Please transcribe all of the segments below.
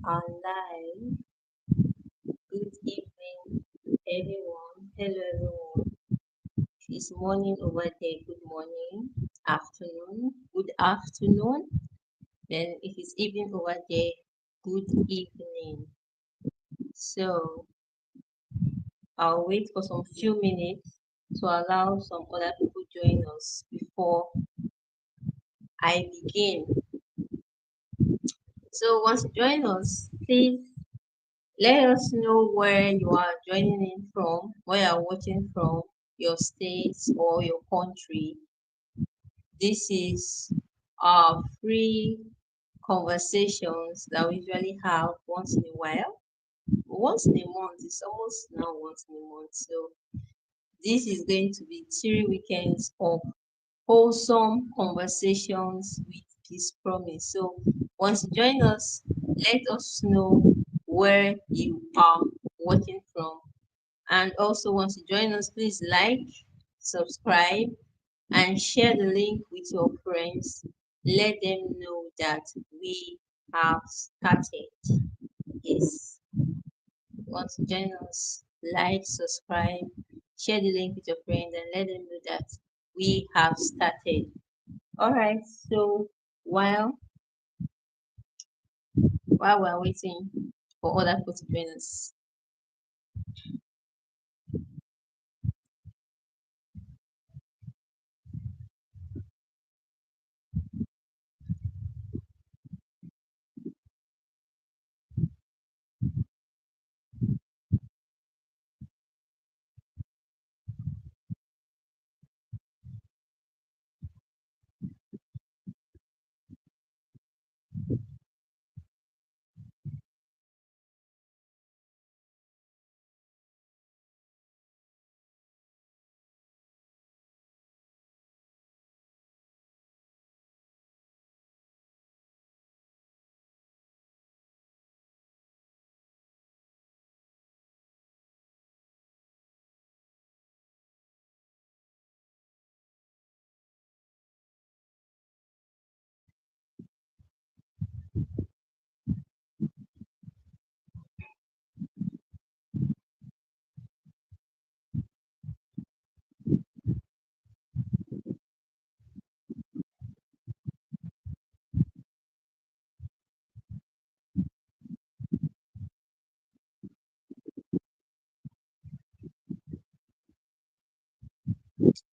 are live. Good evening, everyone. Hello, everyone. It's morning over there. Good morning. Afternoon. Good afternoon. Then if it's evening over there, good evening. So I'll wait for some few minutes to allow some other people join us before I begin. So once you join us, please let us know where you are joining in from, where you are watching from, your state or your country. This is our free conversations that we usually have once in a while. Once in a month, it's almost now once in a month. So this is going to be 3 weekends of wholesome conversations with this promise. So once you join us, let us know where you are watching from. And also, once you join us, please like, subscribe, and share the link with your friends. Let them know that we have started. Yes. Once you join us, like, subscribe, share the link with your friends, and let them know that we have started. All right. So while while we're waiting for other people to join us,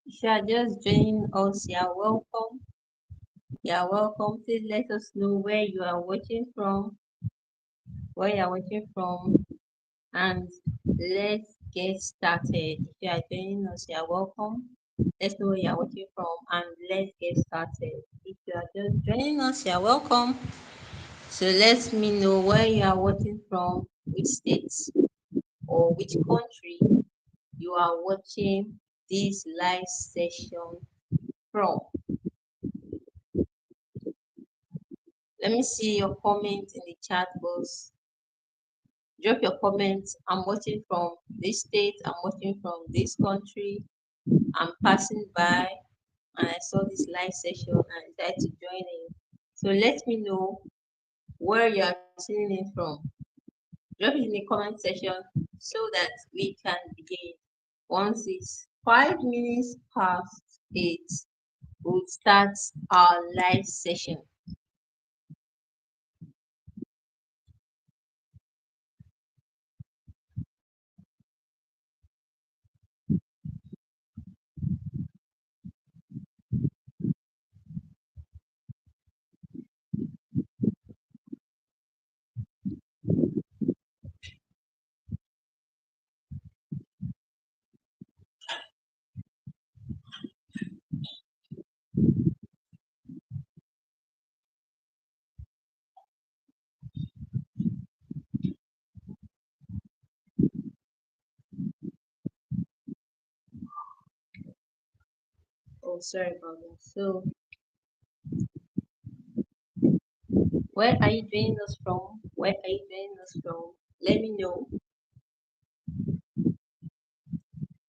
if you are just joining us, you are welcome. You are welcome. Please let us know where you are watching from, where you are watching from, and let's get started. If you are joining us, you are welcome. Let's know where you are watching from, and let's get started. If you are just joining us, you are welcome. So let me know where you are watching from, which states or which country you are watching this live session from. Let me see your comment in the chat box. Drop your comments. I'm watching from this state, I'm watching from this country, I'm passing by and I saw this live session and decided to join in. So let me know where you are tuning in from. Drop it in the comment section so that we can begin. Once it's 5 minutes past 8, we'll start our live session. Oh, sorry about that. So, where are you joining us from? Where are you joining us from? Let me know.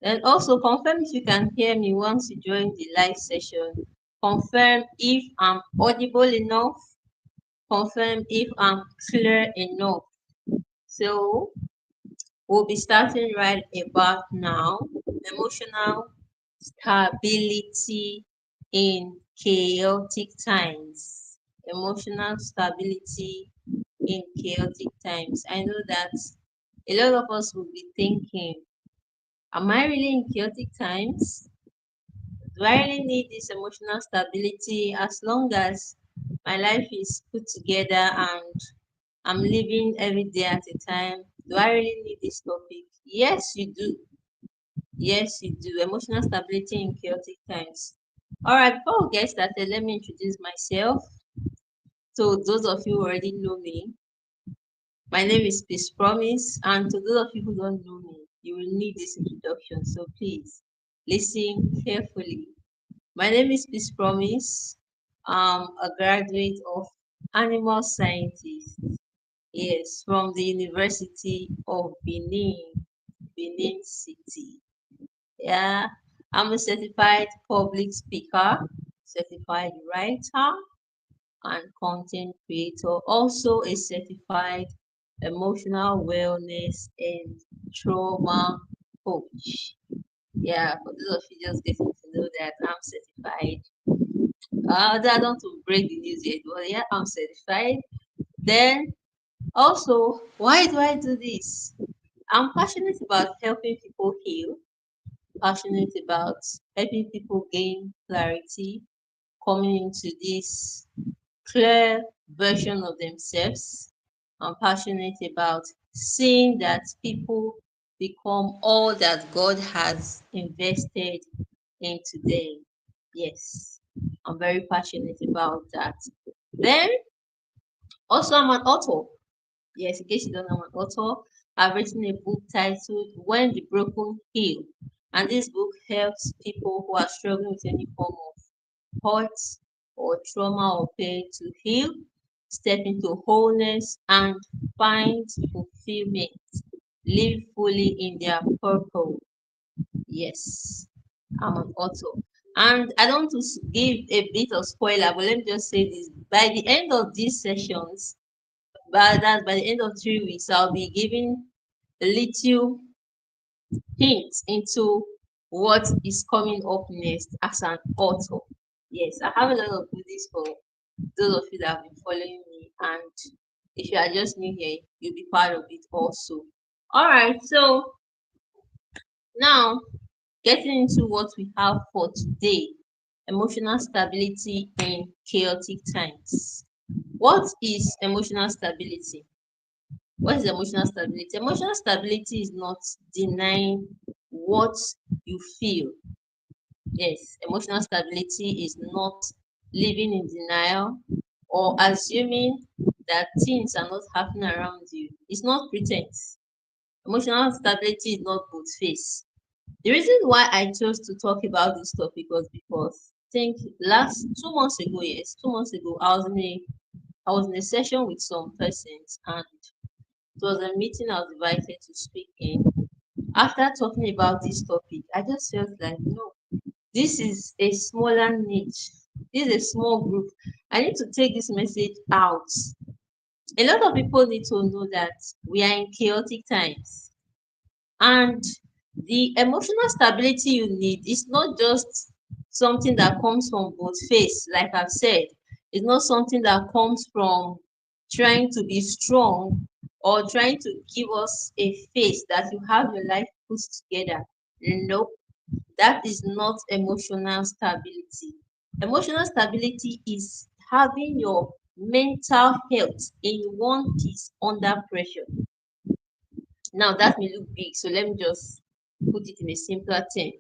And also confirm if you can hear me once you join the live session. Confirm if I'm audible enough. confirm if I'm clear enough. So we'll be starting right about now. Emotional stability in chaotic times. Emotional stability in chaotic times. I know that a lot of us will be thinking, am I really in chaotic times? Do I really need this emotional stability as long as my life is put together and I'm living every day at a time? Do I really need this topic? Yes, you do. Yes, you do. Emotional stability in chaotic times. All right, before we get started, let me introduce myself. So, those of you who already know me, my name is Peace Promise, and to those of you who don't know me, you will need this introduction. So, please listen carefully. My name is Peace Promise. I'm a graduate of animal sciences. Yes, from the University of Benin, Benin City. Yeah, I'm a certified public speaker, certified writer, and content creator. Also, a certified emotional wellness and trauma coach. Yeah, for those of you just getting to know that I'm certified. I don't want to break the news yet, but yeah, I'm certified. Then also, why do I do this? I'm passionate about helping people heal, passionate about helping people gain clarity, coming into this clear version of themselves. I'm passionate about seeing that people become all that God has invested into them. Yes, I'm very passionate about that. Then, also, I'm an author. Yes, in case you don't know, I'm an author. I've written a book titled When the Broken Heal. And this book helps people who are struggling with any form of hurt or trauma or pain to heal, step into wholeness, and find fulfillment, live fully in their purpose. Yes, I'm an author. And I don't want to give a bit of spoiler, but let me just say this. By the end of these sessions, by the end of 3 weeks, I'll be giving a little hint into what is coming up next as an author. Yes, I have a lot of goodies for those of you that have been following me, and if you are just new here, you'll be part of it also. All right, so now getting into what we have for today, emotional stability in chaotic times. What is emotional stability? What is emotional stability? Emotional stability is not denying what you feel. Yes, emotional stability is not living in denial or assuming that things are not happening around you. It's not pretense. Emotional stability is not both face. The reason why I chose to talk about this topic was because I think last 2 months ago, yes, 2 months ago, I was in a session with some persons, and it was a meeting I was invited to speak in. After talking about this topic, I just felt like, no, this is a smaller niche. This is a small group. I need to take this message out. A lot of people need to know that we are in chaotic times. And the emotional stability you need is not just something that comes from both face, like I've said. It's not something that comes from trying to be strong or trying to give us a face that you have your life put together. Nope, that is not emotional stability. Emotional stability is having your mental health in one piece under pressure. Now that may look big, so let me just put it in a simpler term.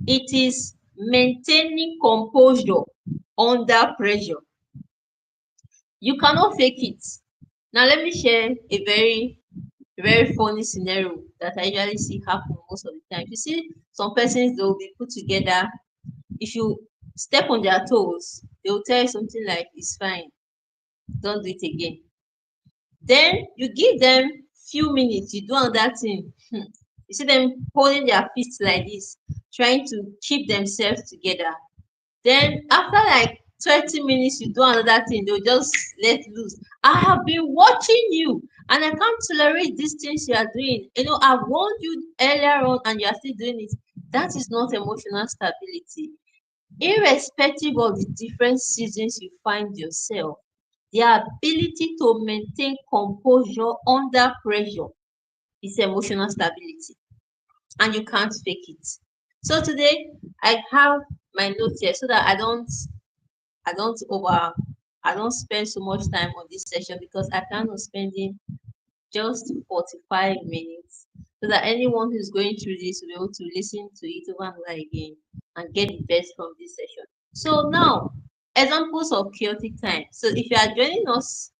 It is maintaining composure under pressure. You cannot fake it. Now let me share a very funny scenario that I usually see happen most of the time. You see some persons, they will be put together. If you step on their toes, they will tell you something like, it's fine, don't do it again. Then you give them few minutes, you do another thing. You see them holding their feet like this, trying to keep themselves together. Then after like 20 minutes you do another thing, they'll just let loose. I have been watching you and I can't tolerate these things you are doing. I've warned you earlier on and you are still doing it. That is not emotional stability. Irrespective of the different seasons you find yourself, the ability to maintain composure under pressure is emotional stability, and you can't fake it. So today I have my notes here so that I don't over I don't spend so much time on this session because I plan on spending just 45 minutes so that anyone who's going through this will be able to listen to it over and over again and get the best from this session. So now, examples of chaotic time. So if you are joining us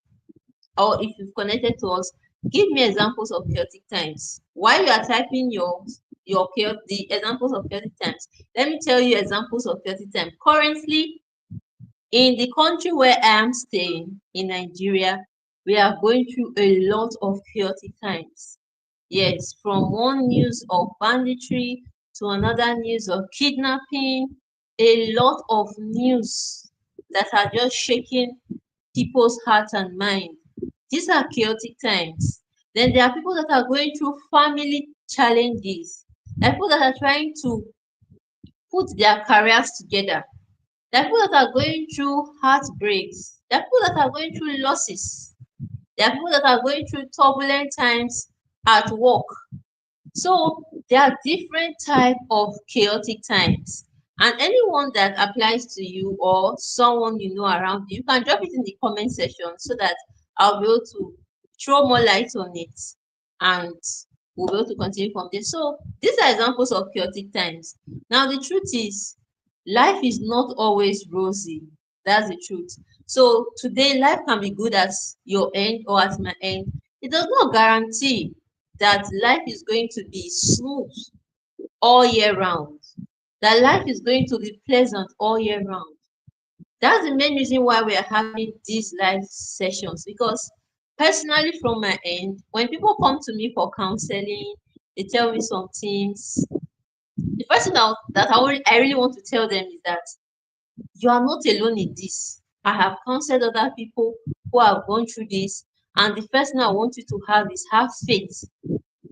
or if you've connected to us, give me examples of chaotic times. While you are typing the examples of chaotic times, let me tell you examples of chaotic time. Currently, in the country where I am staying, in Nigeria, we are going through a lot of chaotic times. Yes, from one news of banditry to another news of kidnapping, a lot of news that are just shaking people's hearts and mind. These are chaotic times. Then there are people that are going through family challenges. There are people that are trying to put their careers together. There are people that are going through heartbreaks. There are people that are going through losses. There are people that are going through turbulent times at work. So there are different type of chaotic times. And anyone that applies to you or someone you know around you, you can drop it in the comment section so that I'll be able to throw more light on it and we'll be able to continue from there. So these are examples of chaotic times. Now the truth is life is not always rosy. That's the truth. So today life can be good at your end or at my end. It does not guarantee that life is going to be smooth all year round, that life is going to be pleasant all year round. That's the main reason why we are having these live sessions, because personally from my end, when people come to me for counseling, they tell me some things. The first thing I really want to tell them is that you are not alone in this. I have counseled other people who have gone through this, and the first thing I want you to have is have faith.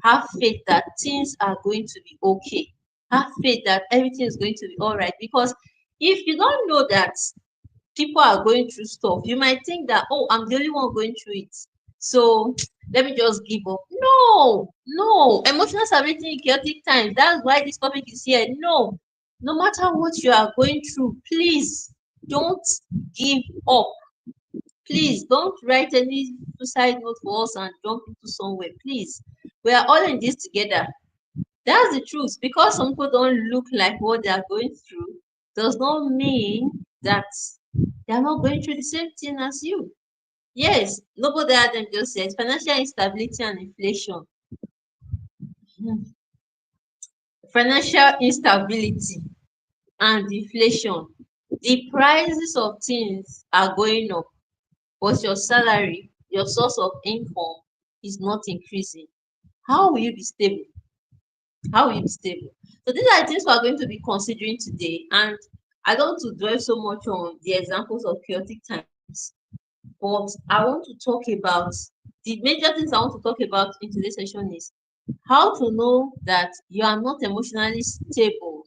Have faith that things are going to be okay. Have faith that everything is going to be all right. Because if you don't know that people are going through stuff, you might think that, oh, I'm the only one going through it. So let me just give up. No, no. Emotional stability in chaotic times. That's why this topic is here. No, no matter what you are going through, please don't give up. Please don't write any suicide note for us and jump into somewhere. Please, we are all in this together. That's the truth. Because some people don't look like what they are going through, does not mean that they are not going through the same thing as you. Yes, nobody had them just said financial instability and inflation. Hmm. Financial instability and inflation. The prices of things are going up, but your salary, your source of income is not increasing. How will you be stable? How will you be stable? So these are things we are going to be considering today. And I don't want to dwell so much on the examples of chaotic times, but I want to talk about the major things I want to talk about in today's session is how to know that you are not emotionally stable.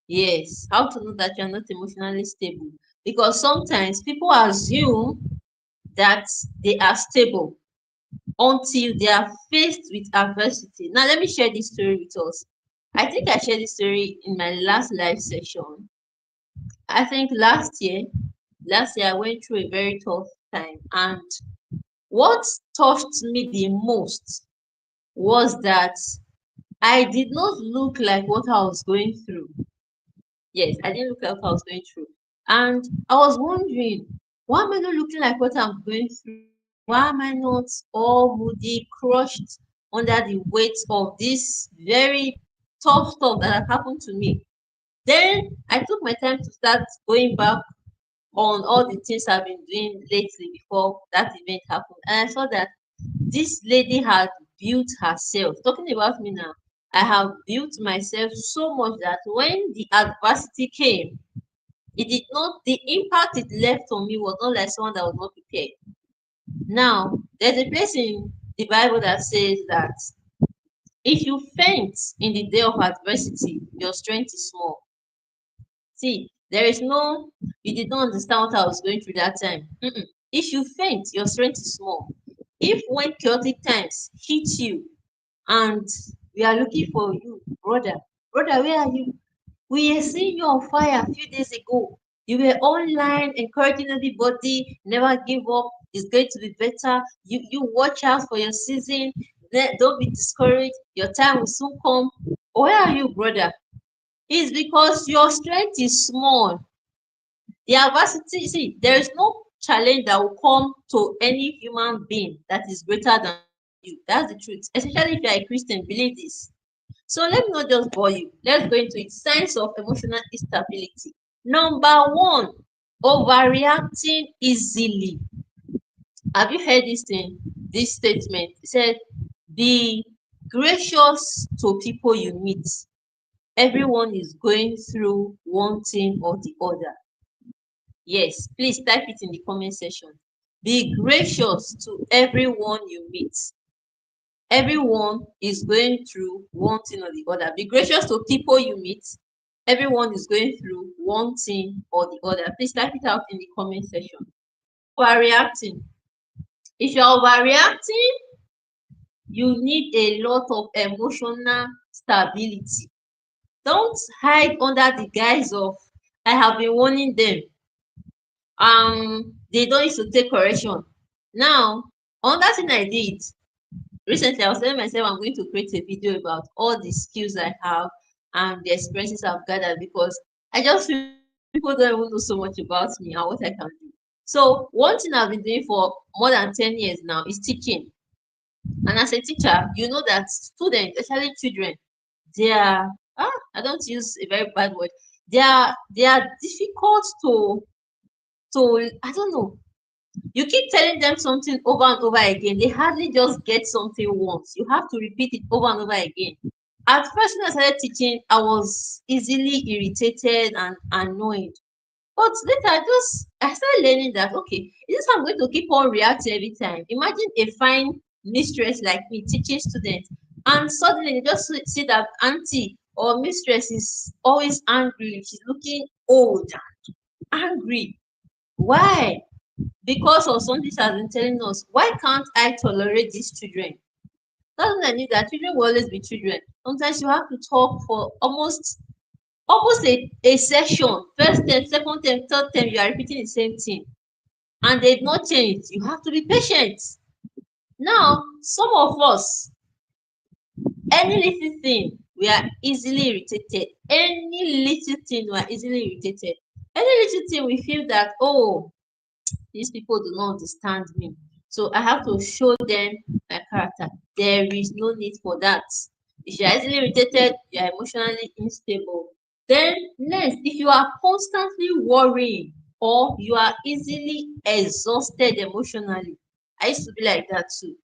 Yes, how to know that you are not emotionally stable. Because sometimes people assume that they are stable until they are faced with adversity. Now, let me share this story with us. I think I shared this story in my last live session. I think last year I went through a very tough time, and what touched me the most was that I did not look like what I was going through. Yes, I didn't look like what I was going through. And I was wondering, why am I not looking like what I'm going through? Why am I not all moody, crushed under the weight of this very tough stuff that had happened to me? Then I took my time to start going back on all the things I've been doing lately before that event happened. And I saw that this lady had built herself. Talking about me now, I have built myself so much that when the adversity came, It did not, the impact it left on me was not like someone that was not prepared. Now, there's a place in the Bible that says that if you faint in the day of adversity, your strength is small. See, there is no, you did not understand what I was going through that time. Mm-mm. If you faint, your strength is small. If when chaotic times hit you and we are looking for you, brother, where are you? We are seeing you on fire a few days ago. You were online encouraging everybody, never give up. It's going to be better. You watch out for your season. Don't be discouraged. Your time will soon come. Where are you, brother? It's because your strength is small. The adversity, see, there is no challenge that will come to any human being that is greater than you. That's the truth. Especially if you are a Christian, believe this. So let me not just bore you. Let's go into it. Signs of emotional instability. Number one, overreacting easily. Have you heard this thing? This statement. It said, be gracious to people you meet. Everyone is going through one thing or the other. Yes, please type it in the comment section. Be gracious to everyone you meet. Everyone is going through one thing or the other. Be gracious to people you meet. Everyone is going through one thing or the other. Please type it out in the comment section. Overreacting. If you're overreacting, you need a lot of emotional stability. Don't hide under the guise of I have been warning them. They don't need to take correction. Now, another thing I did recently, I was telling myself I'm going to create a video about all the skills I have and the experiences I've gathered because I just feel people don't even know so much about me and what I can do. So one thing I've been doing for more than 10 years now is teaching. And as a teacher, you know that students, especially children, they are I don't use a very bad word. They are difficult to I don't know. You keep telling them something over and over again. They hardly just get something once. You have to repeat it over and over again. At first, when I started teaching, I was easily irritated and annoyed. But later, I started learning that okay, is this how I'm going to keep on reacting every time? Imagine a fine mistress like me teaching students, and suddenly they just see that auntie or mistress is always angry. She's looking old, angry. Why? Because of something she has been telling us. Why can't I tolerate these children? Doesn't mean that children will always be children. Sometimes you have to talk for almost a session. First term, second term, third term, you are repeating the same thing. And they've not changed. You have to be patient. Now, some of us, any little thing, we are easily irritated. Any little thing, we are easily irritated. Any little thing, we feel that, oh, these people do not understand me. So I have to show them my character. There is no need for that. If you are easily irritated, you are emotionally unstable. Then next, if you are constantly worrying or you are easily exhausted emotionally, I used to be like that too.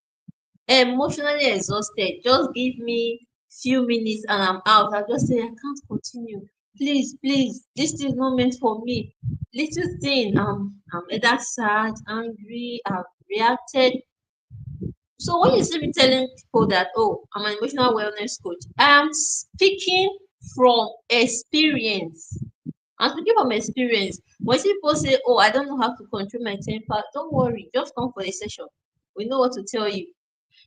Emotionally exhausted, just give me few minutes and I'm out. I just say I can't continue. Please, this is not meant for me. Little thing, I'm either sad, angry, I've reacted. So when you see me telling people that, oh, I'm an emotional wellness coach, I'm speaking from experience. I'm speaking from experience. When people say, oh, I don't know how to control my temper, don't worry, just come for a session. We know what to tell you.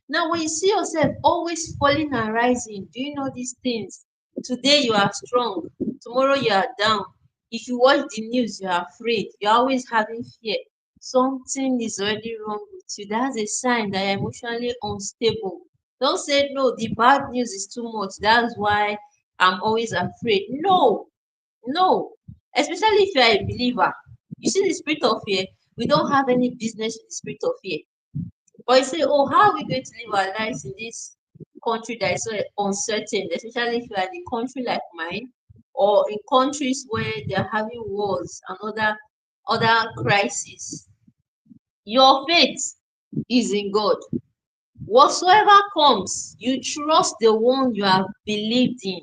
Now, when you see yourself always falling and rising, do you know these things? Today you are strong, tomorrow you are down. If you watch the news, you are afraid, you're always having fear. Something is already wrong with you. That's a sign that you're emotionally unstable. Don't say, no, the bad news is too much. That's why I'm always afraid. No, no. Especially if you are a believer. You see the spirit of fear, we don't have any business with the spirit of fear. But you say, oh, how are we going to live our lives in this country that is so uncertain, especially if you are in a country like mine, or in countries where they are having wars and other crises. Your faith is in God. Whatsoever comes, you trust the one you have believed in,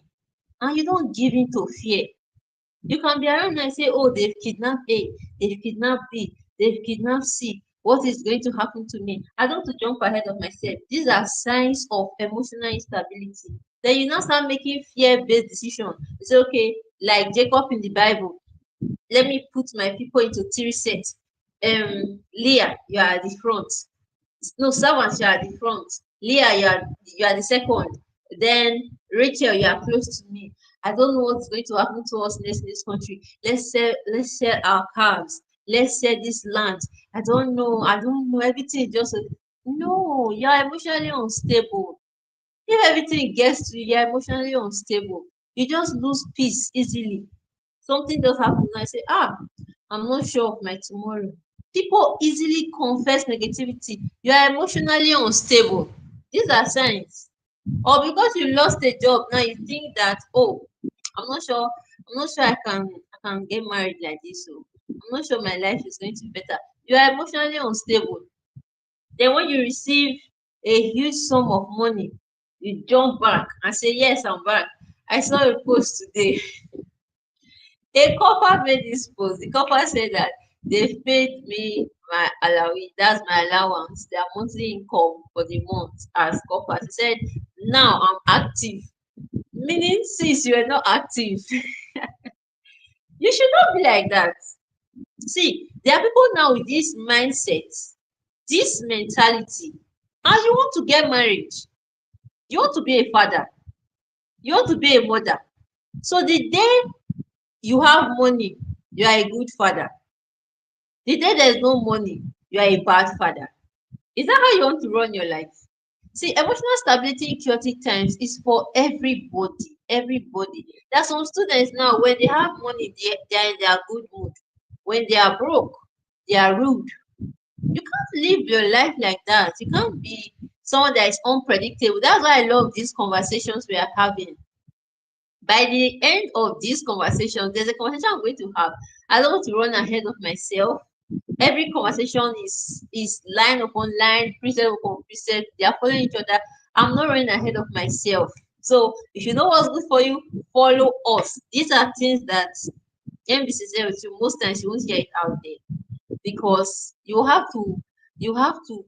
and you don't give in to fear. You can be around and say, oh, they've kidnapped A, they've kidnapped B, they've kidnapped C. What is going to happen to me? I don't want to jump ahead of myself. These are signs of emotional instability. Then you now start making fear-based decisions. You say, okay, like Jacob in the Bible, let me put my people into three sets. Leah, you are at the front. No, servants, you are at the front. Leah, you are the second. Then Rachel, you are close to me. I don't know what's going to happen to us next in this country. Let's sell our cars. Let's sell this land. I don't know. Everything is just no, you are emotionally unstable. If everything gets to you, you're emotionally unstable. You just lose peace easily. Something just happens and I say, I'm not sure of my tomorrow. People easily confess negativity. You are emotionally unstable. These are signs. Or because you lost a job, now you think that, oh, I'm not sure I can get married like this. So I'm not sure my life is going to be better. You are emotionally unstable. Then when you receive a huge sum of money, you jump back and say, yes, I'm back. I saw a post today. A couple made this post. The couple said that they've paid me my allowance, that's my allowance, their monthly income for the month as couples. He said, now I'm active. Meaning, since you are not active, you should not be like that. See, there are people now with this mindset, this mentality, and you want to get married, you want to be a father, you want to be a mother. So the day you have money, you are a good father. The day there's no money, you are a bad father. Is that how you want to run your life? See, emotional stability in chaotic times is for everybody. Everybody. There are some students now, when they have money, they are in their good mood. When they are broke, they are rude. You can't live your life like that. You can't be someone that is unpredictable. That's why I love these conversations we are having. By the end of this conversation, there's a conversation I'm going to have. I don't want to run ahead of myself. Every conversation is line upon line, precept upon precept. They are following each other. I'm not running ahead of myself. So if you know what's good for you, follow us. These are things that NBC says with you. Most times you won't hear it out there because you have to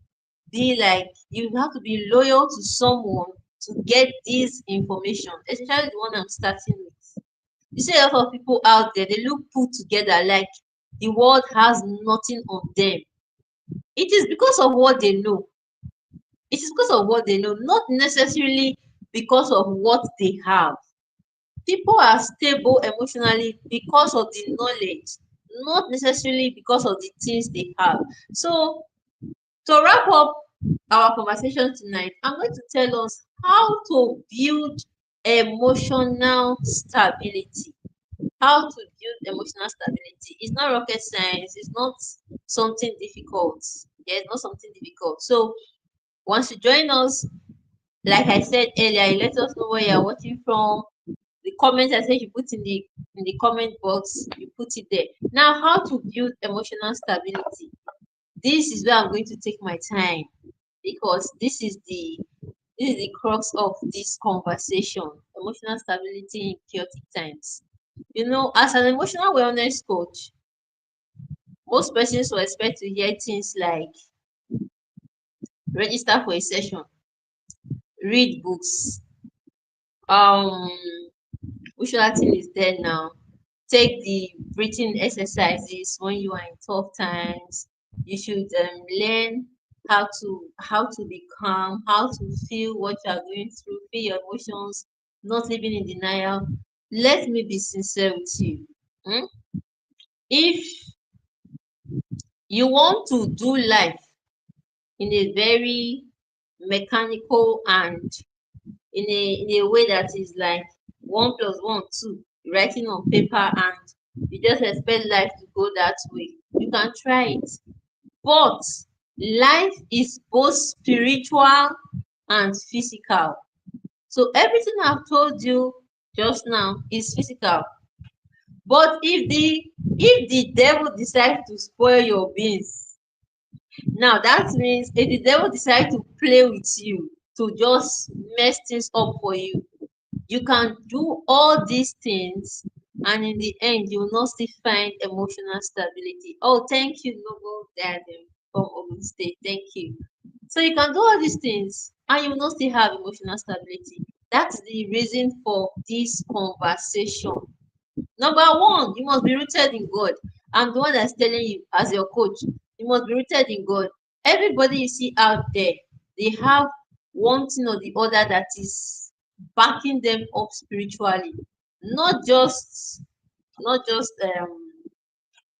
be like you have to be loyal to someone to get this information, especially the one I'm starting with. You see a lot of people out there, they look put together like the world has nothing on them. It is because of what they know. It is because of what they know, not necessarily because of what they have. People are stable emotionally because of the knowledge, not necessarily because of the things they have. So, to wrap up our conversation tonight, I'm going to tell us how to build emotional stability. How to build emotional stability. It's not rocket science, it's not something difficult. Yeah, it's not something difficult. So, once you join us, like I said earlier, you let us know where you're watching from. The comment I said you put in the comment box, you put it there. Now, how to build emotional stability. This is where I'm going to take my time because this is the crux of this conversation. Emotional stability in chaotic times. As an emotional wellness coach, most persons will expect to hear things like register for a session, read books, um which other thing is there now? Take the breathing exercises when you are in tough times. You should learn how to be calm, how to feel what you are going through, feel your emotions, not living in denial. Let me be sincere with you. Hmm? If you want to do life in a very mechanical and in a way that is like 1 plus 1 2, writing on paper, and you just expect life to go that way, you can try it. But life is both spiritual and physical. So everything I've told you just now is physical. But if the devil decides to spoil your beans, now that means if the devil decides to play with you, to just mess things up for you, you can do all these things and in the end you will not still find emotional stability. Oh, thank you, Noble Diadem from Ogun State. Thank you. So you can do all these things and you will not still have emotional stability. That's the reason for this conversation. Number one, you must be rooted in God. I'm the one that's telling you as your coach. You must be rooted in God. Everybody you see out there, they have one thing or the other that is backing them up spiritually. Not just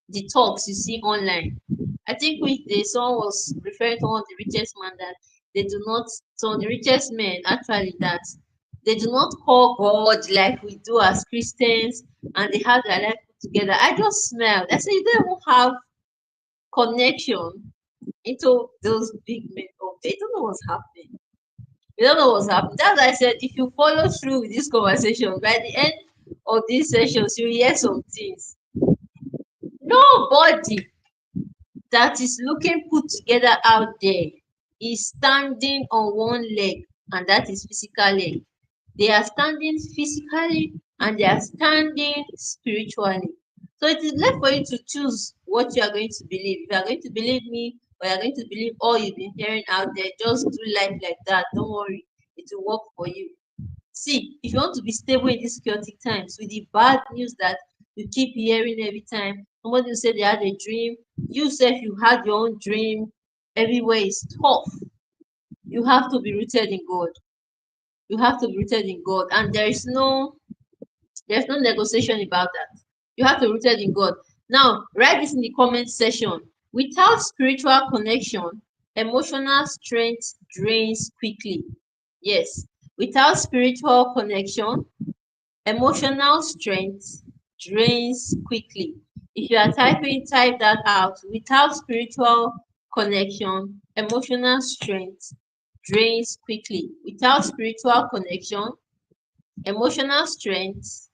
the talks you see online. I think someone was referring to one of the richest man that they do not some of the richest men actually that they do not call God like we do as Christians and they have their life put together. I just smiled. I said you don't even have connection into those big men up there. You don't know what's happening. You don't know what's happening. That's why I said if you follow through with this conversation, by the end of these sessions, you'll hear some things. Nobody that is looking put together out there is standing on one leg, and that is physical leg. They are standing physically and they are standing spiritually. So it is left for you to choose what you are going to believe. If you are going to believe me or you are going to believe all you've been hearing out there, just do life like that. Don't worry, it will work for you. See, if you want to be stable in these chaotic times with the bad news that you keep hearing every time, somebody will say they had a dream, you say you had your own dream, everywhere is tough. You have to be rooted in God. You have to be rooted in God, and there's no negotiation about that. You have to be rooted in God. Now, write this in the comment section. Without spiritual connection, emotional strength drains quickly. Yes, without spiritual connection, emotional strength drains quickly. If you are typing, type that out. Without spiritual connection, emotional strength drains quickly. Without spiritual connection, emotional strength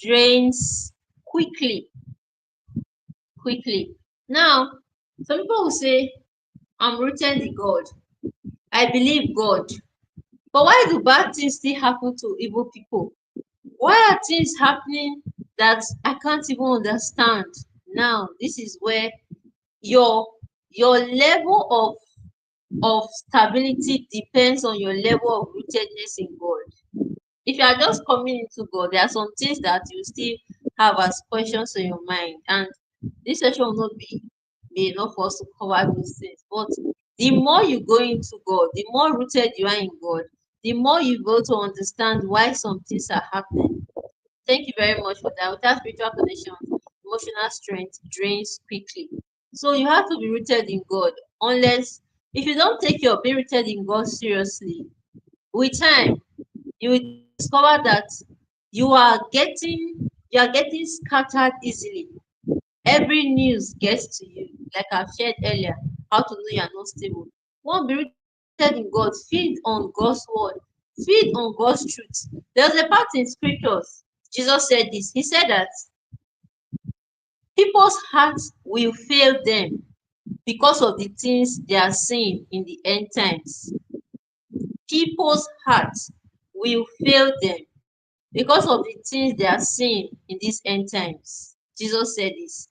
drains quickly. Quickly. Now, some people will say, I'm rooted in God. I believe God. But why do bad things still happen to evil people? Why are things happening that I can't even understand? Now, this is where your your level of stability depends on your level of rootedness in God. If you are just coming into God, there are some things that you still have as questions in your mind, and this session will not be enough for us to cover those things. But the more you go into God, the more rooted you are in God, the more you go to understand why some things are happening. Thank you very much for that. Without spiritual connection, emotional strength drains quickly. So you have to be rooted in God. Unless if you don't take your being rooted in God seriously, with time you will discover that you are getting scattered easily. Every news gets to you, like I've shared earlier, how to know you are not stable. One, be rooted in God, feed on God's word, feed on God's truth. There's a part in scriptures. Jesus said this. He said that people's hearts will fail them because of the things they are seeing in the end times. People's hearts will fail them because of the things they are seeing in these end times. Jesus said this.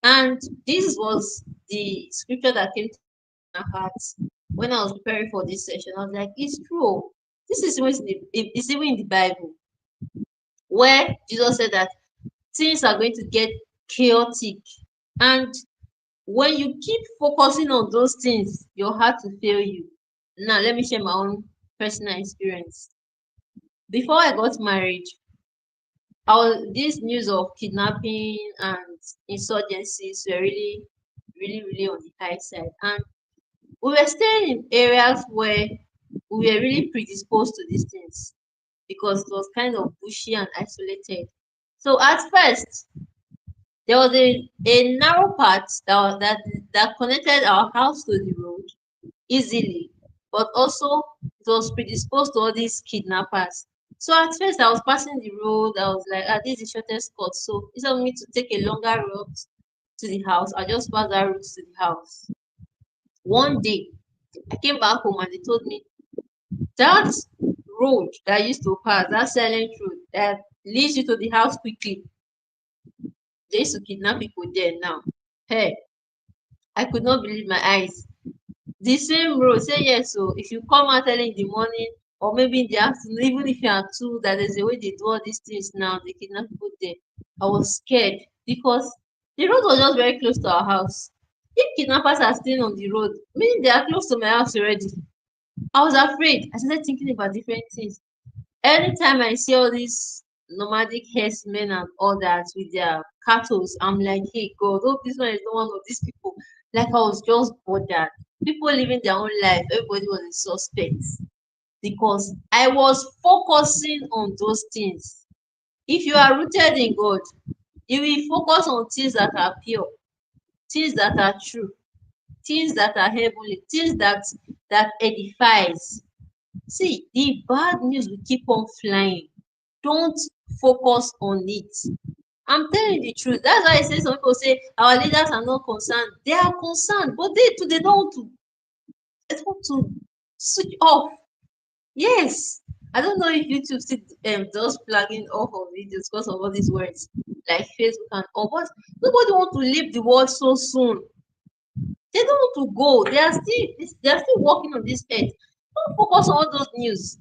And this was the scripture that came to my heart when I was preparing for this session. I was like, it's true. This is it's even in the Bible where Jesus said that things are going to get chaotic. And when you keep focusing on those things, your heart will fail you. Now, let me share my own personal experience. Before I got married, this news of kidnapping and insurgencies were really, really, really on the high side. And we were staying in areas where we were really predisposed to these things because it was kind of bushy and isolated. So at first, there was a narrow path that connected our house to the road easily, but also it was predisposed to all these kidnappers. So at first I was passing the road, I was like, this is the shortest cut. So instead of me to take a longer route to the house, I just passed that route to the house. One day I came back home and they told me that road that I used to pass, that silent road that leads you to the house quickly, They used to kidnap people there now. Hey, I could not believe my eyes. The same road, say yes. So if you come out early in the morning or maybe in the afternoon, even if you are told that there's a way they do all these things now, they kidnap people there. I was scared because the road was just very close to our house. If kidnappers are staying on the road, meaning they are close to my house already. I was afraid. I started thinking about different things. Anytime I see all these nomadic herdsmen and all that with their cattle, I'm like, hey God, hope this one is not one of these people. Like I was just bothered. People living their own life, everybody was a suspect because I was focusing on those things. If you are rooted in God, you will focus on things that are pure, things that are true, things that are heavenly, things that edifies. See, the bad news will keep on flying. Don't focus on it. I'm telling you the truth. That's why I say some people say our leaders are not concerned. They are concerned, but they too they don't want to switch off. Yes. I don't know if YouTube still does flagging off of videos because of all these words like Facebook and all, but nobody want to leave the world so soon. They don't want to go. They are still working on this earth. Don't focus on all those news.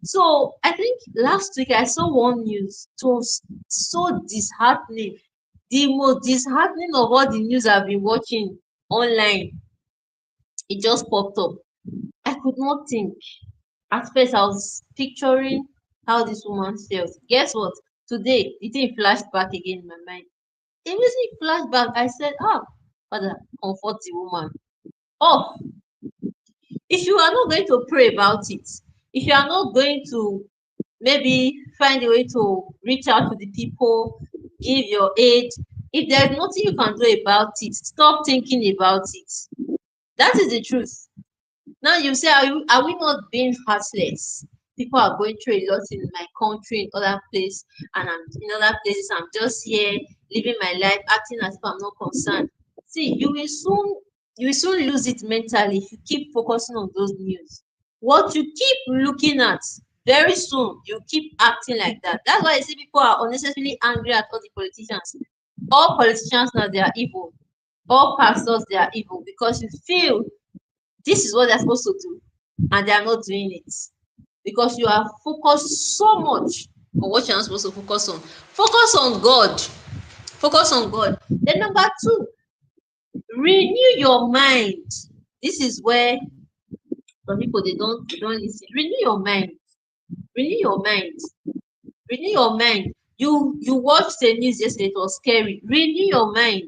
So I think last week I saw one news. It was so disheartening. The most disheartening of all the news I've been watching online. It just popped up. I could not think. At first I was picturing how this woman felt. Guess what? Today the thing flashed back again in my mind. Immediately flashed back. I said, ah, Father, comfort the woman. Oh, if you are not going to pray about it, if you are not going to maybe find a way to reach out to the people, give your aid, if there's nothing you can do about it, stop thinking about it. That is the truth. Now you say, are we not being heartless? People are going through a lot in my country, in other places, and I'm in other places. I'm just here living my life, acting as if I'm not concerned. See, you will soon lose it mentally if you keep focusing on those news. What you keep looking at, very soon you keep acting like that. That's why I see people are unnecessarily angry at all the politicians. All politicians now they are evil. All pastors they are evil because you feel this is what they're supposed to do and they are not doing it because you are focused so much on what you're not supposed to focus on. Focus on God. Focus on God. Then number two, renew your mind. This is where some people they don't listen. Renew your mind. Renew your mind. Renew your mind. You watched the news yesterday, it was scary. Renew your mind.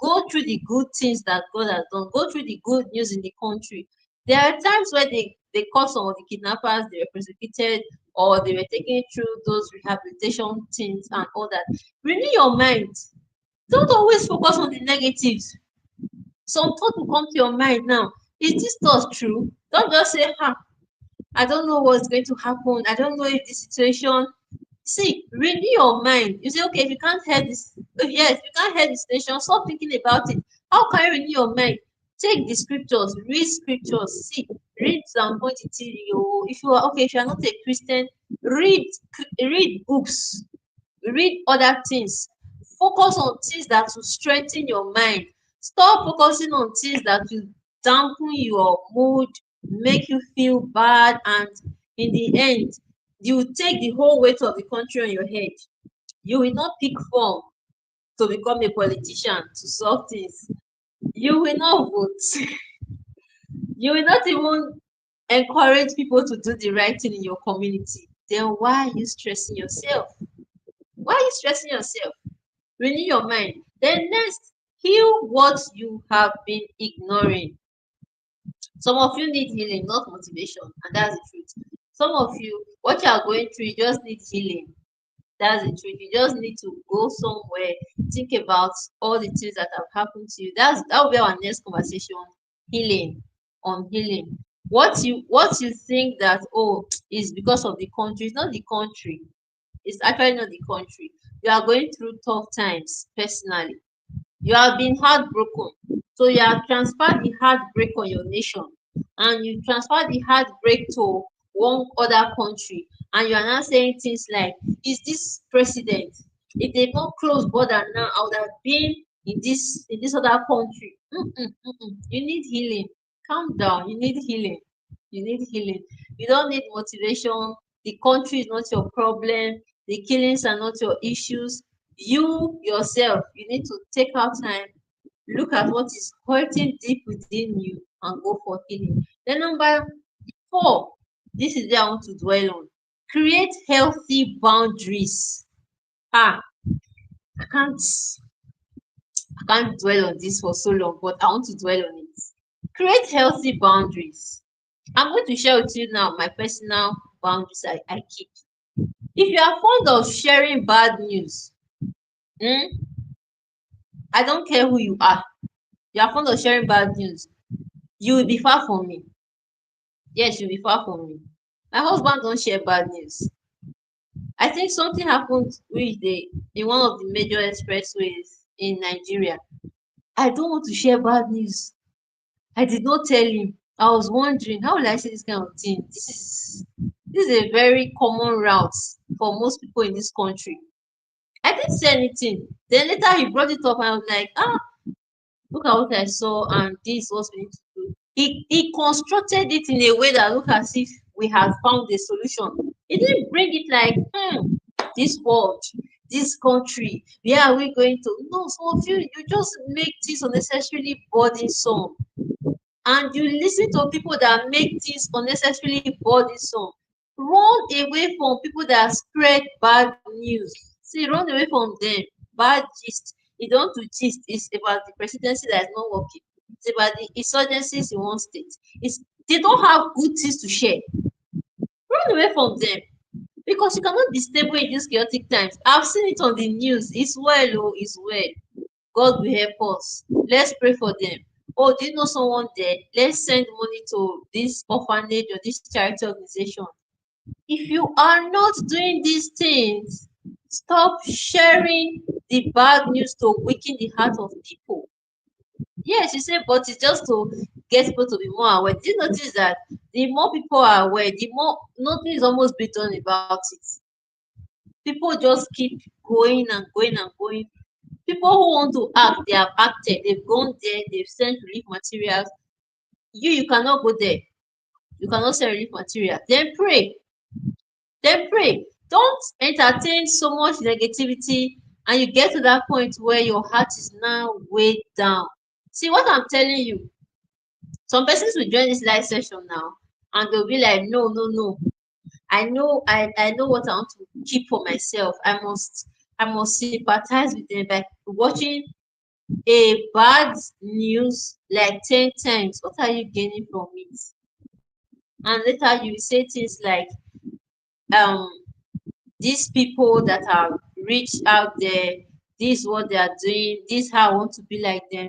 Go through the good things that God has done. Go through the good news in the country. There are times where they caught some of the kidnappers, they were persecuted, or they were taken through those rehabilitation things and all that. Renew your mind. Don't always focus on the negatives. Some thought will come to your mind now. Is this thought true? Don't just say, I don't know what's going to happen. I don't know if this situation. See, renew your mind. You say, okay, if you can't hear this, yes, if you can't hear this nation, stop thinking about it. How can you renew your mind? Take the scriptures, read scriptures. See, read Psalm 23. If you are okay, if you are not a Christian, read read books, read other things. Focus on things that will strengthen your mind. Stop focusing on things that will dampen your mood, make you feel bad, and in the end, you will take the whole weight of the country on your head. You will not pick form to become a politician to solve things. You will not vote. You will not even encourage people to do the right thing in your community. Then why are you stressing yourself? Why are you stressing yourself? Renew your mind. Then next, heal what you have been ignoring. Some of you need healing, not motivation, and that's the truth. Some of you, what you are going through, you just need healing. That's the truth. You just need to go somewhere, think about all the things that have happened to you. That will be our next conversation. Healing, on healing. What you think that is because of the country, it's not the country. It's actually not the country. You are going through tough times personally. You have been heartbroken. So you have transferred the heartbreak on your nation and you transfer the heartbreak to one other country and you are now saying things like, is this president? If they've not closed border now, I would have been in this other country. You need healing. Calm down. You need healing. You need healing. You don't need motivation. The country is not your problem. The killings are not your issues. You yourself, you need to take out time, look at what is hurting deep within you, and go for healing. Then number 4, this is where I want to dwell on. Create healthy boundaries. Ah, I can't I can't dwell on this for so long, but I want to dwell on it. Create healthy boundaries. I'm going to share with you now my personal boundaries I keep. If you are fond of sharing bad news, hmm, I don't care who you are fond of sharing bad news, you will be far from me. Yes, you'll be far from me. My husband don't share bad news. I think something happened with the in one of the major expressways in Nigeria. I don't want to share bad news. I did not tell him. I was wondering, how will I say this kind of thing? This is a very common route for most people in this country. I didn't say anything. Then later he brought it up and I was like, look at what I saw and this is what we need to do. He constructed it in a way that looked as if we had found a solution. He didn't bring it like, this world, this country, where are we going to? No, some of you just make things unnecessarily burdensome. And you listen to people that make things unnecessarily burdensome. Run away from people that spread bad news. See, run away from them. Bad gist. You don't want to gist. It's about the presidency that is not working. It's about the insurgencies in one state. They don't have good things to share. Run away from them. Because you cannot be stable in these chaotic times. I've seen it on the news. It's well, oh, it's well. God will help us. Let's pray for them. Oh, do you know someone there? Let's send money to this orphanage or this charity organization. If you are not doing these things, stop sharing the bad news to weaken the heart of people. Yes, you say, but it's just to get people to be more aware. Do you notice that the more people are aware, the more nothing is almost be done about it. People just keep going and going and going. People who want to act, they have acted, they've gone there, they've sent relief materials. You cannot go there. You cannot send relief material. Then pray. Then pray. Don't entertain so much negativity and you get to that point where your heart is now weighed down. See what I'm telling you. Some persons will join this live session now and they'll be like, no, no, no. I know what I want to keep for myself. I must sympathize with them by watching a bad news like 10 times. What are you gaining from it? And later you say things like, um, these people that are rich out there, this is what they are doing, this is how I want to be like them.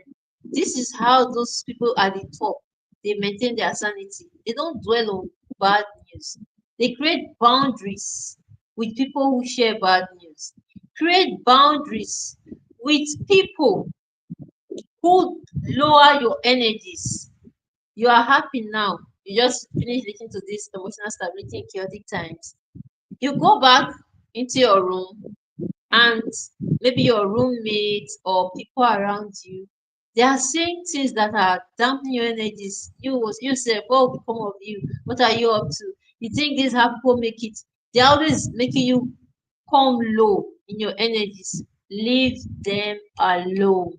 This is how those people at the top, they maintain their sanity. They don't dwell on bad news. They create boundaries with people who share bad news. Create boundaries with people who lower your energies. You are happy now. You just finished listening to this emotional stability in chaotic times. You go back into your room and maybe your roommates or people around you, they are saying things that are damping your energies. You say, what will become of you? What are you up to? You think this is how people make it? They're always making you come low in your energies. Leave them alone.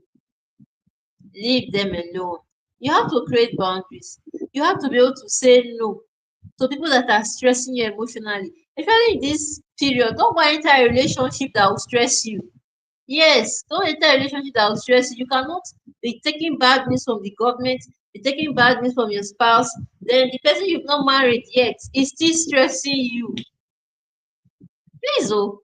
Leave them alone. You have to create boundaries. You have to be able to say no to people that are stressing you emotionally. Especially in this period, don't go enter a relationship that will stress you. Yes, don't enter a relationship that will stress you. You cannot be taking bad news from the government, be taking bad news from your spouse, then the person you've not married yet is still stressing you. Please, oh,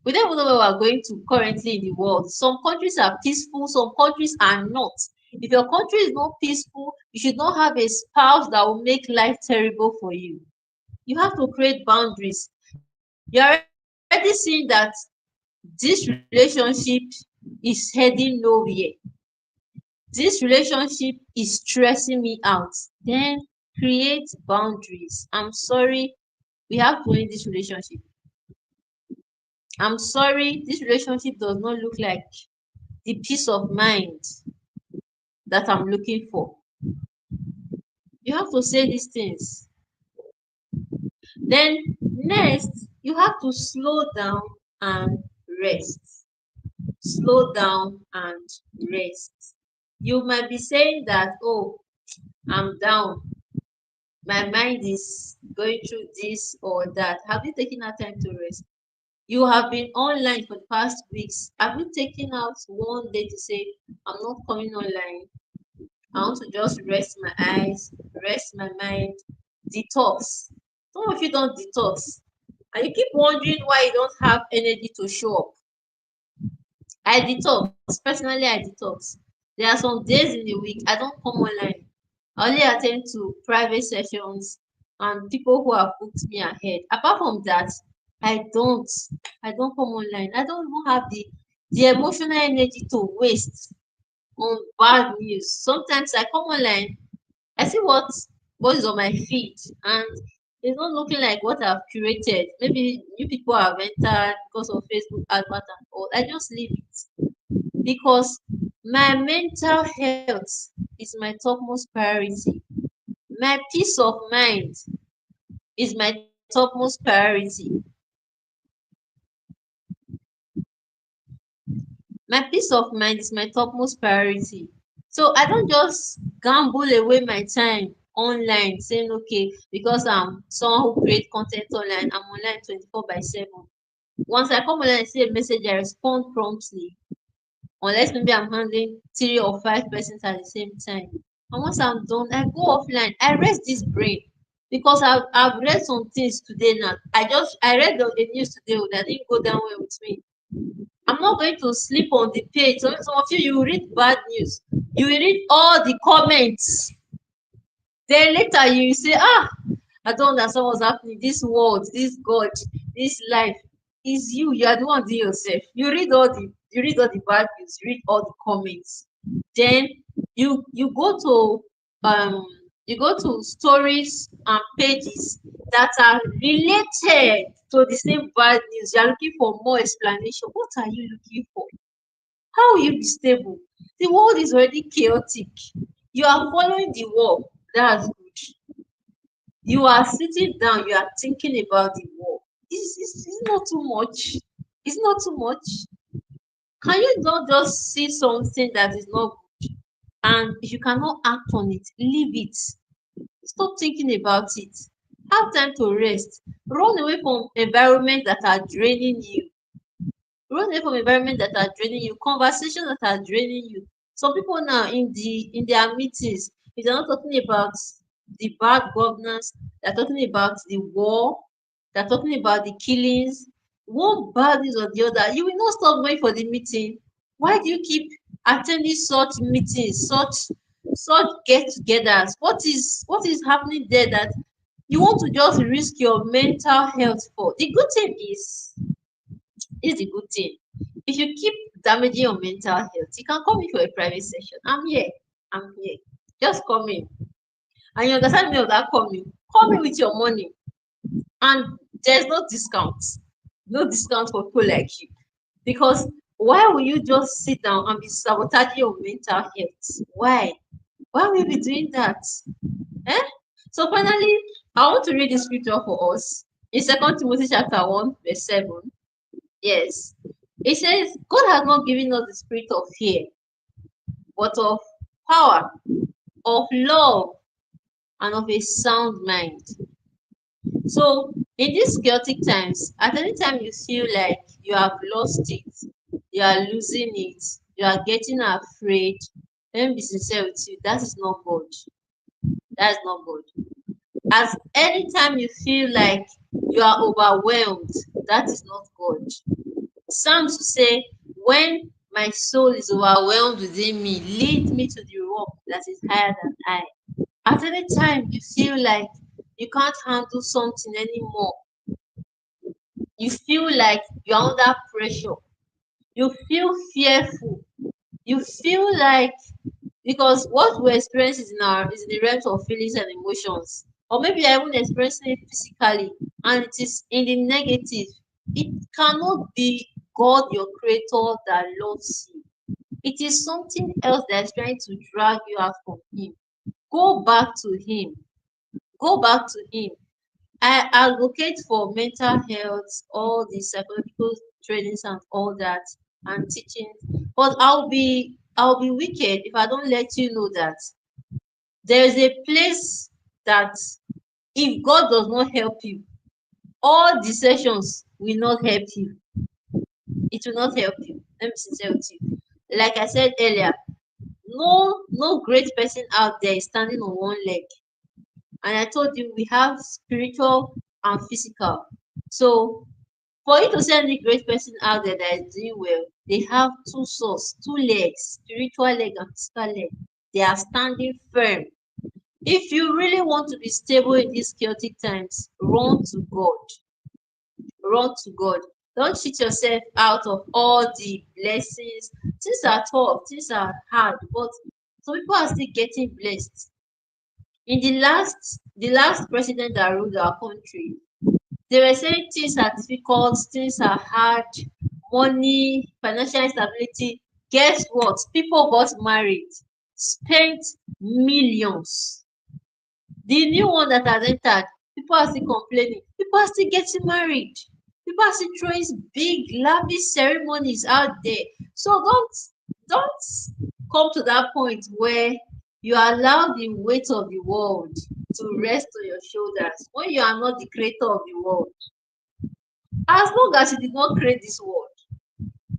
we don't even know where we're going to currently in the world. Some countries are peaceful, some countries are not. If your country is not peaceful, you should not have a spouse that will make life terrible for you. You have to create boundaries. You're already seeing that this relationship is heading nowhere. This relationship is stressing me out. Then create boundaries. I'm sorry, we have to end this relationship. I'm sorry, this relationship does not look like the peace of mind that I'm looking for. You have to say these things. Then next, you have to slow down and rest. Slow down and rest. You might be saying that, oh, I'm down. My mind is going through this or that. Have you taken out time to rest? You have been online for the past weeks. Have you taken out one day to say, I'm not coming online? I want to just rest my eyes, rest my mind, detox. Some of you don't detox. And you keep wondering why you don't have energy to show up. I detox. Personally, I detox. There are some days in the week I don't come online. I only attend to private sessions and people who have booked me ahead. Apart from that, I don't. I don't come online. I don't even have the emotional energy to waste on bad news. Sometimes I come online, I see what is on my feed, and it's not looking like what I've curated. Maybe new people have entered because of Facebook advert and all. I just leave it because my mental health is my topmost priority. My peace of mind is my topmost priority. My peace of mind is my topmost priority. So I don't just gamble away my time online saying, okay, because I'm someone who create content online, I'm online 24 by 7. Once I come online and see a message, I respond promptly. Unless maybe I'm handling 3 or 5 persons at the same time. And once I'm done, I go offline. I rest this brain because I've read some things today now. I read the news today that didn't go down well with me. I'm not going to sleep on the page. Some of you, you read bad news. You will read all the comments. Then later you say, I don't understand what's happening. This world, this God, this life is you. You are the one doing yourself. You read all the bad news, you read all the comments. Then you go to um stories and pages that are related to the same bad news. You are looking for more explanation. What are you looking for? How will you be stable? The world is already chaotic. You are following the world. That's good. You are sitting down, you are thinking about the world. It's not too much. It's not too much. Can you not just see something that is not good? And if you cannot act on it, leave it. Stop thinking about it. Have time to rest. Run away from environments that are draining you. Run away from environment that are draining you, conversations that are draining you. Some people now in their meetings, if they're not talking about the bad governance, they're talking about the war, they're talking about the killings, one bad news or the other, you will not stop going for the meeting. Why do you keep attending such meetings, such get-togethers? What is happening there that you want to just risk your mental health for? The good thing is a good thing. If you keep damaging your mental health, you can come in for a private session. I'm here. I'm here. Just come in. And you understand me of that coming. Come in with your money. And there's no discount. No discount for people like you. Because why will you just sit down and be sabotaging your mental health? Why? Why will you be doing that? Eh? So finally, I want to read the scripture for us. In 2 Timothy chapter 1, verse 7. Yes. It says, God has not given us the spirit of fear, but of power, of love, and of a sound mind. So, in these chaotic times, at any time you feel like you have lost it, you are losing it, you are getting afraid, let me be sincere with you, that is not God. That is not God. As anytime you feel like you are overwhelmed, that is not God. Psalms will say, when my soul is overwhelmed within me, lead me to the rock that is higher than I. At any time you feel like you can't handle something anymore, you feel like you're under pressure, you feel fearful, you feel like because what we experience is in the realms of feelings and emotions, or maybe you're even experiencing it physically and it is in the negative. It cannot be God, your creator, that loves you. It is something else that is trying to drag you out from Him. Go back to Him. Go back to Him. I advocate for mental health, all the psychological trainings and all that, and teaching. But I'll be wicked if I don't let you know that there is a place that if God does not help you, all the sessions will not help you. It will not help you. Let me sincere with you. Like I said earlier, no great person out there is standing on one leg. And I told you we have spiritual and physical. So for you to see any great person out there that is doing well, they have two swords, two legs, spiritual leg and physical leg. They are standing firm. If you really want to be stable in these chaotic times, run to God. Run to God. Don't cheat yourself out of all the blessings. Things are tough, things are hard, but some people are still getting blessed. In the last president that ruled our country, they were saying things are difficult, things are hard, money, financial instability. Guess what? People got married, spent millions. The new one that has entered, people are still complaining. People are still getting married. People are still throwing big, lavish ceremonies out there. So don't come to that point where you allow the weight of the world to rest on your shoulders when you are not the creator of the world. As long as you did not create this world,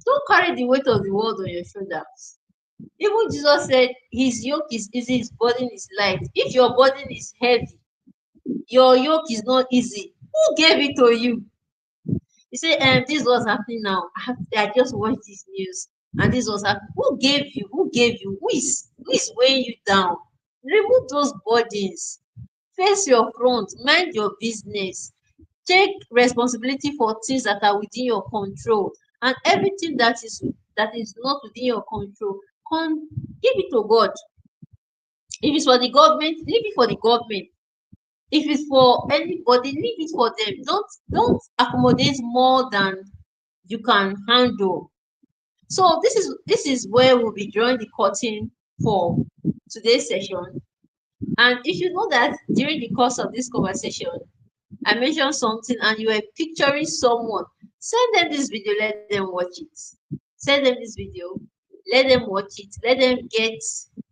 don't carry the weight of the world on your shoulders. Even Jesus said his yoke is easy, his burden is light. If your burden is heavy, your yoke is not easy. Who gave it to you? You say, this was happening now. I just watched this news and this was happening. Who gave you? Who gave you? Who is weighing you down? Remove those burdens. Face your front. Mind your business. Take responsibility for things that are within your control. And everything that is not within your control, come give it to God. If it's for the government, leave it for the government. If it's for anybody, leave it for them. Don't accommodate more than you can handle. So this is where we'll be drawing the curtain for today's session. And if you know that during the course of this conversation I mentioned something and you were picturing someone, send them this video, let them watch it. Send them this video, let them watch it, let them get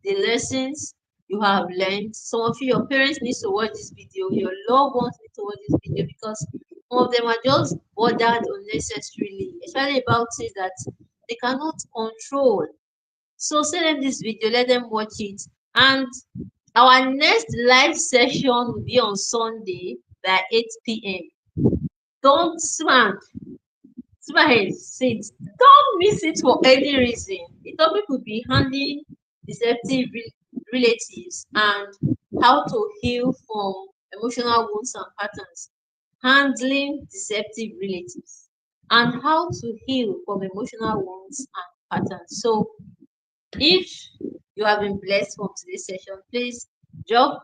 the lessons you have learned. Some of you, your parents need to watch this video, your loved ones need to watch this video because some of them are just bothered unnecessarily, especially about things that they cannot control. So send them this video, let them watch it. And our next live session will be on Sunday by 8 p.m. Don't smash it. Don't miss it for any reason. The topic will be handling deceptive relatives and how to heal from emotional wounds and patterns. Handling deceptive relatives and how to heal from emotional wounds and patterns. So if you have been blessed from today's session, please drop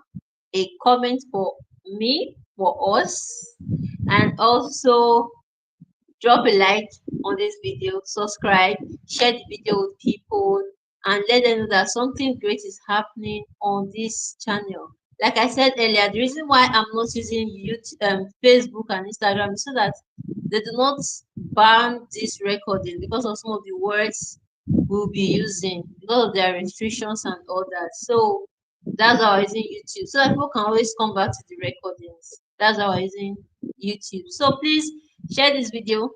a comment for me, for us, and also drop a like on this video, subscribe, share the video with people, and let them know that something great is happening on this channel. Like I said earlier, the reason why I'm not using YouTube, Facebook, and Instagram is so that they do not ban this recording because of some of the words we'll be using because of their restrictions and all that. So that's how I'm using YouTube. So that people can always come back to the recordings. That's how I'm using YouTube. So please share this video.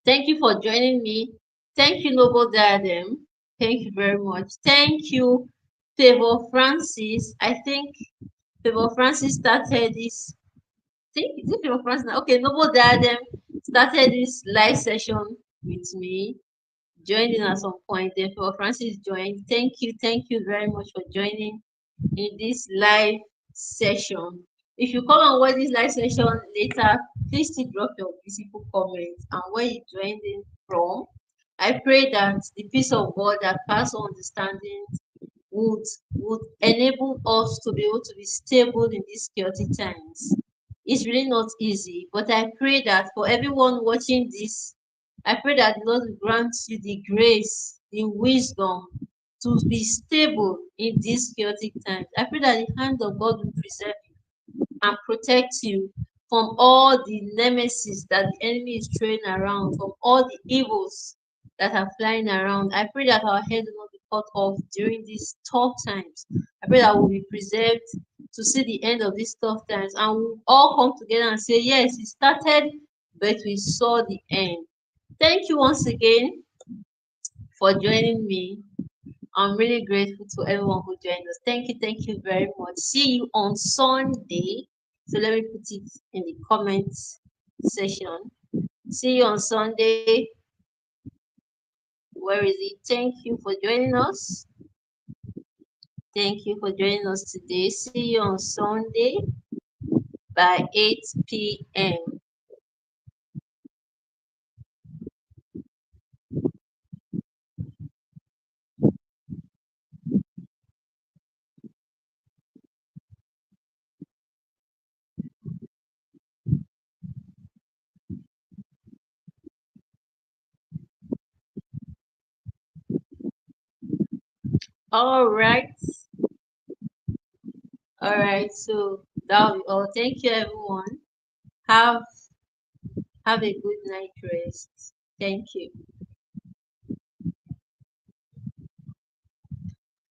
Thank you for joining me. Thank you, Noble Diadem. Thank you very much. Thank you, Favor Francis. I think Favor Francis started this. Think is it Favor Francis? Okay, Noble Diadem started this live session with me. Joined in at some point. Then Favor Francis joined. Thank you very much for joining in this live session. If you come and watch this live session later, please still drop your beautiful comments and where you joined in from. I pray that the peace of God that passes all understanding would enable us to be able to be stable in these chaotic times. It's really not easy, but I pray that for everyone watching this, I pray that the Lord will grant you the grace, the wisdom to be stable in these chaotic times. I pray that the hand of God will preserve and protect you from all the nemesis that the enemy is throwing around, from all the evils that are flying around. I pray that our head will not be cut off during these tough times. I pray that we'll be preserved to see the end of these tough times and we'll all come together and say, yes, it started, but we saw the end. Thank you once again for joining me. I'm really grateful to everyone who joined us. Thank you very much. See you on Sunday. So let me put it in the comments section. See you on Sunday. Where is it? Thank you for joining us. Thank you for joining us today. See you on Sunday by 8 p.m. All right. All right. So that'll be all. Thank you, everyone. Have have a good night rest. Thank you.